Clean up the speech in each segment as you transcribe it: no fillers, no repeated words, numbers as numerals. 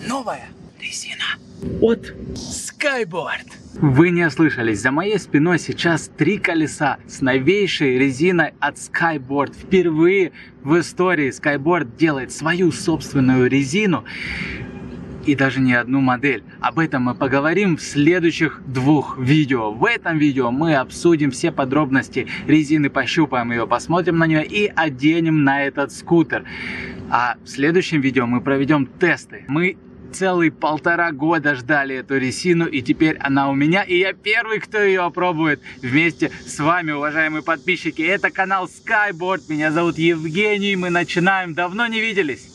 новая резина от Skyboard. Вы не ослышались, за моей спиной сейчас 3 колеса с новейшей резиной от Skyboard. Впервые в истории Skyboard делает свою собственную резину. И даже не одну модель. Об этом мы поговорим в следующих 2 видео. В этом видео мы обсудим все подробности резины, пощупаем ее, посмотрим на нее и оденем на этот скутер. А в следующем видео мы проведем тесты. Мы целый 1,5 года ждали эту резину, и теперь она у меня, и я первый, кто ее опробует вместе с вами, уважаемые подписчики. Это канал Skyboard, меня зовут Евгений, мы начинаем, давно не виделись.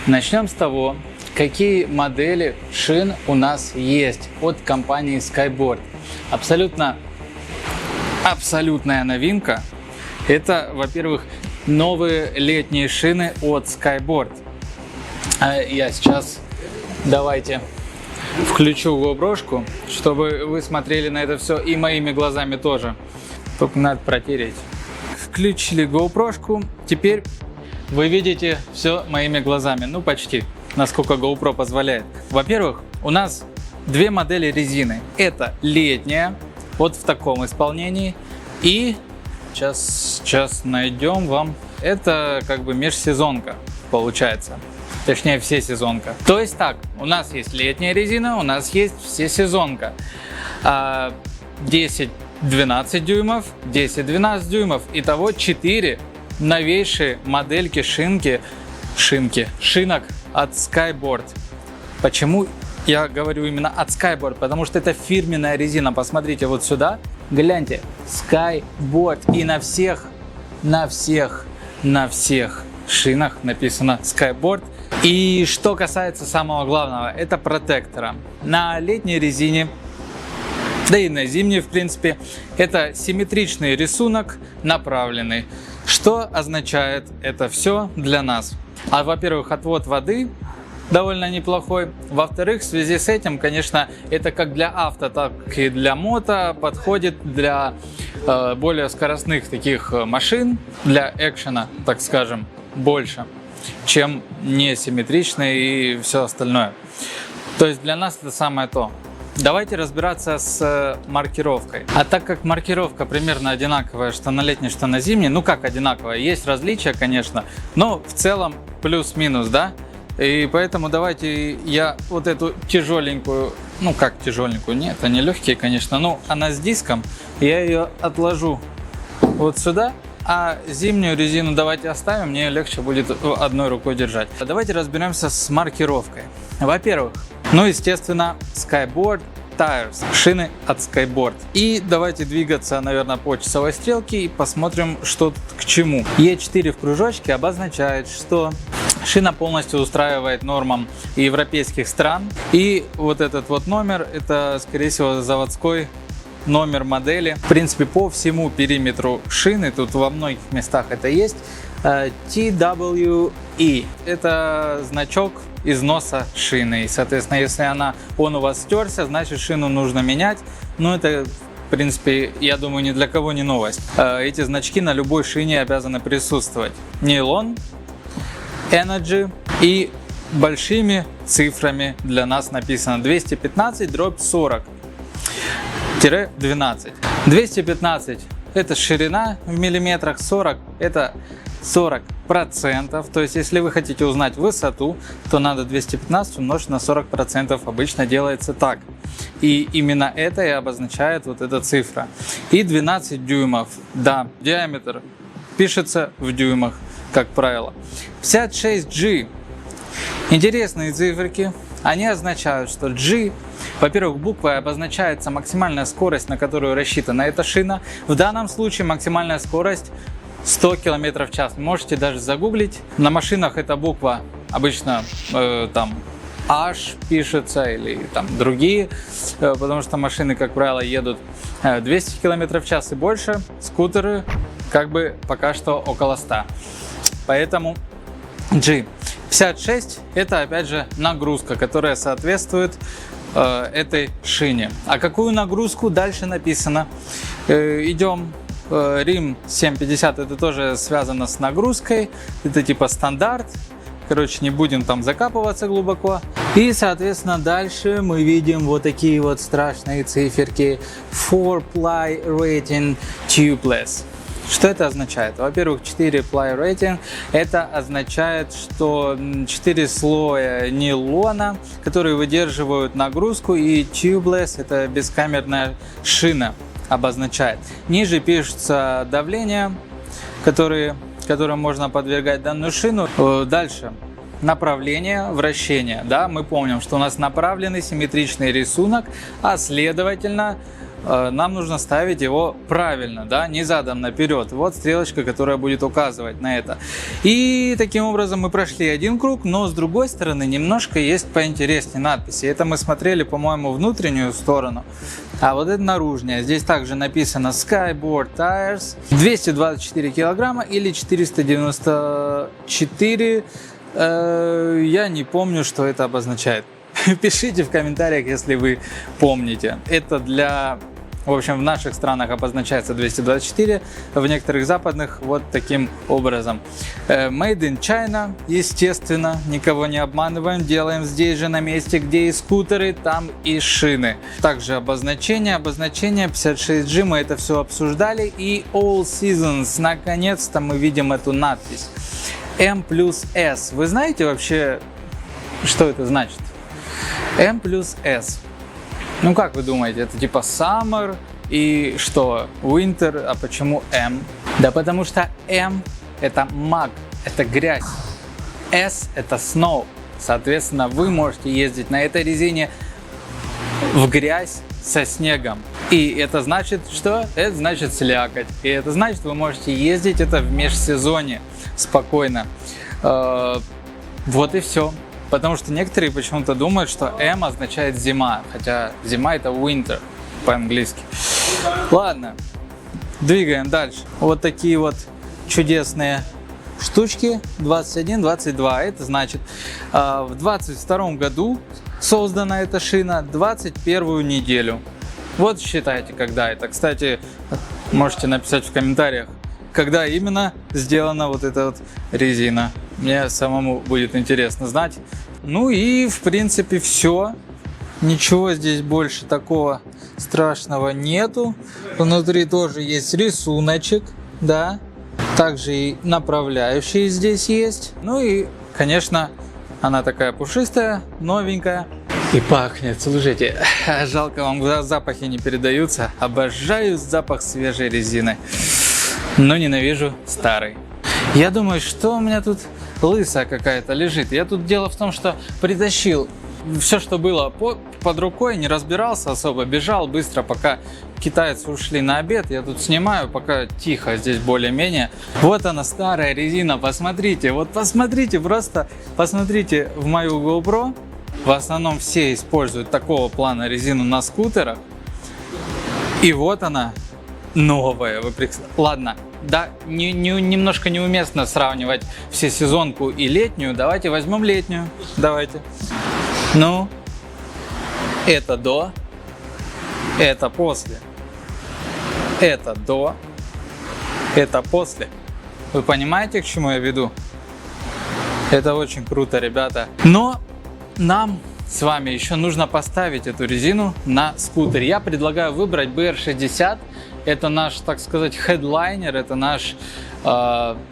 Начнем с того, какие модели шин у нас есть от компании Skyboard. Абсолютная новинка. Это, во-первых, новые летние шины от Skyboard. Я сейчас, давайте, включу GoPro-шку, чтобы вы смотрели на это все и моими глазами тоже. Только надо протереть. Включили GoPro-шку. Теперь вы видите все моими глазами, ну почти, насколько GoPro позволяет. Во-первых, у нас 2 модели резины. Это летняя, вот в таком исполнении. И сейчас найдем вам. Это как бы межсезонка получается. Точнее, всесезонка. То есть так, у нас есть летняя резина, у нас есть всесезонка. 10-12 дюймов, 10-12 дюймов. Итого 4 новейшие модельки шинок от Skyboard. Почему я говорю именно от Skyboard? Потому что это фирменная резина. Посмотрите вот сюда, гляньте, Skyboard, и на всех шинах написано Skyboard. И что касается самого главного, это протектора. На летней резине, да и на зимней, в принципе, это симметричный рисунок, направленный. Что означает это все для нас? Во-первых, отвод воды довольно неплохой. Во-вторых, в связи с этим, конечно, это как для авто, так и для мото подходит для более скоростных таких машин, для экшена, так скажем, больше, чем несимметричный и все остальное. То есть для нас это самое то. Давайте разбираться с маркировкой. А так как маркировка примерно одинаковая, что на летней, что на зимней, ну как одинаковая, есть различия, конечно, но в целом плюс-минус, да? И поэтому давайте я вот эту тяжеленькую, ну как тяжеленькую, нет, они легкие, конечно, но она с диском, я ее отложу вот сюда. А зимнюю резину давайте оставим, мне легче будет одной рукой держать. Давайте разберемся с маркировкой. Во-первых, ну естественно, Skyboard Tires, шины от Skyboard. И давайте двигаться, наверное, по часовой стрелке и посмотрим, что тут к чему. E4 в кружочке обозначает, что шина полностью устраивает нормам европейских стран. И вот этот вот номер, это, скорее всего, заводской номер модели. В принципе, по всему периметру шины, тут во многих местах это есть, TWE. Это значок износа шины. И, соответственно, если он у вас стерся, значит шину нужно менять. Но это, в принципе, я думаю, ни для кого не новость. Эти значки на любой шине обязаны присутствовать. Нейлон, Energy и большими цифрами для нас написано 215/40. 12. 215 это ширина в миллиметрах, 40 это 40%. То есть, если вы хотите узнать высоту, то надо 215 умножить на 40%. Обычно делается так. И именно это и обозначает вот эта цифра. И 12 дюймов. Да, диаметр пишется в дюймах, как правило. 56G. Интересные циферки. они означают, что G, во-первых, буквой обозначается максимальная скорость, на которую рассчитана эта шина. В данном случае максимальная скорость 100 км в час. Можете даже загуглить. На машинах эта буква обычно там H пишется или там другие, потому что машины, как правило, едут 200 км в час и больше. Скутеры как бы пока что около 100. Поэтому G. 56 это опять же нагрузка, которая соответствует этой шине. А какую нагрузку дальше написано? Идем. Рим 750 это тоже связано с нагрузкой, это типа стандарт, короче, не будем там закапываться глубоко. И соответственно дальше мы видим вот такие вот страшные циферки: 4-ply rating tubeless. Что это означает? Во-первых, 4-ply rating это означает, что 4 слоя нейлона, которые выдерживают нагрузку, и tubeless это бескамерная шина обозначает. Ниже пишется давление, которым можно подвергать данную шину. Дальше направление вращения. Да, мы помним, что у нас направленный симметричный рисунок, а следовательно нам нужно ставить его правильно, да, не задом наперед. Вот стрелочка, которая будет указывать на это. И таким образом мы прошли один круг, но с другой стороны немножко есть поинтереснее надписи. Это мы смотрели, по-моему, внутреннюю сторону, а вот это наружная. Здесь также написано Skyboard Tires, 224 килограмма или 494. Я не помню, что это обозначает. Пишите в комментариях, если вы помните. Это для... В общем, в наших странах обозначается 224, в некоторых западных вот таким образом. Made in China, естественно, никого не обманываем, делаем здесь же на месте, где и скутеры, там и шины. Также обозначение 56G, мы это все обсуждали. И All Seasons, наконец-то мы видим эту надпись. M плюс S. Вы знаете вообще, что это значит? M плюс S. Ну как вы думаете, это типа Summer и что? Winter, а почему M? Да потому что M это mud, это грязь. S это snow. Соответственно, вы можете ездить на этой резине в грязь со снегом. И это значит что? Это значит слякоть. И это значит, вы можете ездить это в межсезонье спокойно. Вот и все. Потому что некоторые почему-то думают, что M означает зима, хотя зима это winter по-английски. Ладно, двигаем дальше. Вот такие вот чудесные штучки 21-22. Это значит, в 22 году создана эта шина, 21 неделю. Вот считайте, когда это. Кстати, можете написать в комментариях, когда именно сделана вот эта вот резина. Мне самому будет интересно знать. Ну и в принципе все. Ничего здесь больше такого страшного нету. Внутри тоже есть рисуночек, да. Также и направляющие здесь есть. Ну и, конечно, она такая пушистая, новенькая. И пахнет, слушайте, жалко, вам запахи не передаются. Обожаю запах свежей резины, но ненавижу старый. Я думаю, что у меня тут лысая какая-то лежит. Я тут дело в том, что притащил все, что было под рукой, не разбирался особо, бежал быстро, пока китайцы ушли на обед. Я тут снимаю, пока тихо, здесь более-менее. Вот она, старая резина, посмотрите, вот посмотрите, просто посмотрите в мою GoPro. В основном все используют такого плана резину на скутерах. И вот она, новая. Ладно, да, немножко неуместно сравнивать всесезонку и летнюю. Давайте возьмем летнюю. Давайте. Ну, это до, это после. Это до, это после. Вы понимаете, к чему я веду? Это очень круто, ребята. Но нам с вами еще нужно поставить эту резину на скутер. Я предлагаю выбрать BR60. Это наш, так сказать, хедлайнер, это наш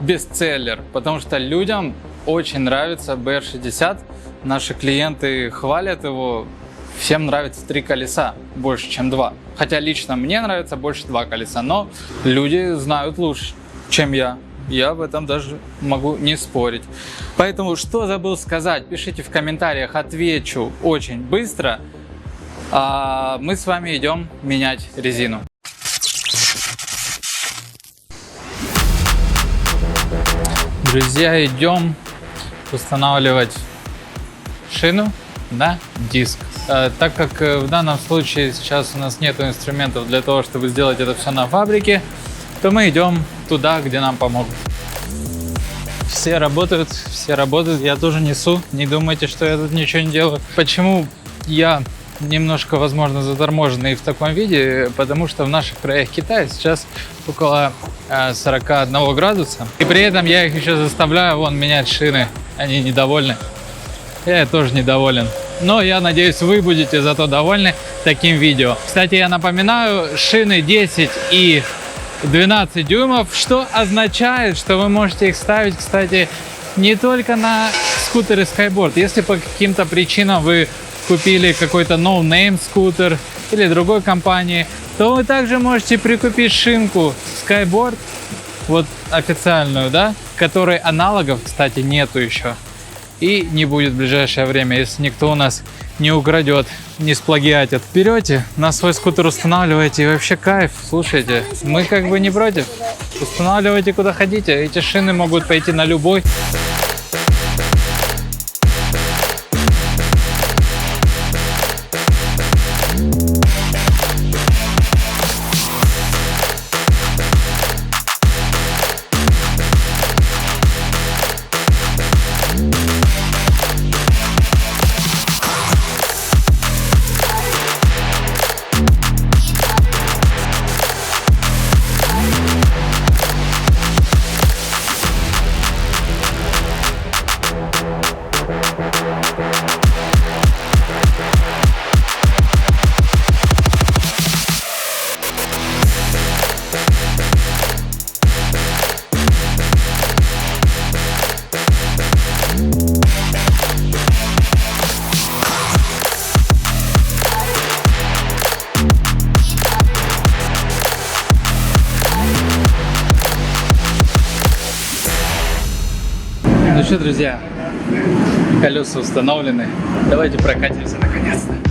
бестселлер, потому что людям очень нравится BR60. Наши клиенты хвалят его. Всем нравится 3 колеса больше, чем 2. Хотя лично мне нравится больше 2 колеса, но люди знают лучше, чем я. Я в этом даже могу не спорить. Поэтому, что забыл сказать, пишите в комментариях, отвечу очень быстро. А мы с вами идем менять резину. Друзья, идем устанавливать шину на диск. Так как в данном случае сейчас у нас нет инструментов для того, чтобы сделать это все на фабрике, то мы идем туда, где нам помогут. Все работают, я тоже несу, не думайте, что я тут ничего не делаю. Почему я немножко, возможно, заторможенный в таком виде? Потому что в наших краях Китая сейчас около 41 градуса, и при этом я их еще заставляю менять шины, они недовольны. Я тоже недоволен. Но я надеюсь, вы будете зато довольны таким видео. Кстати, я напоминаю, шины 10 и 12 дюймов, что означает, что вы можете их ставить, кстати, не только на скутеры Skyboard. Если по каким-то причинам вы купили какой-то no-name скутер или другой компании, то вы также можете прикупить шинку Skyboard, вот официальную, да, которой аналогов, кстати, нету еще. И не будет в ближайшее время, если никто у нас не украдет, не сплагиатит. Берете, на свой скутер устанавливаете, и вообще кайф. Слушайте, мы как бы не против. Устанавливайте куда хотите, эти шины могут пойти на любой. Ну что, друзья, колеса установлены. Давайте прокатимся наконец-то.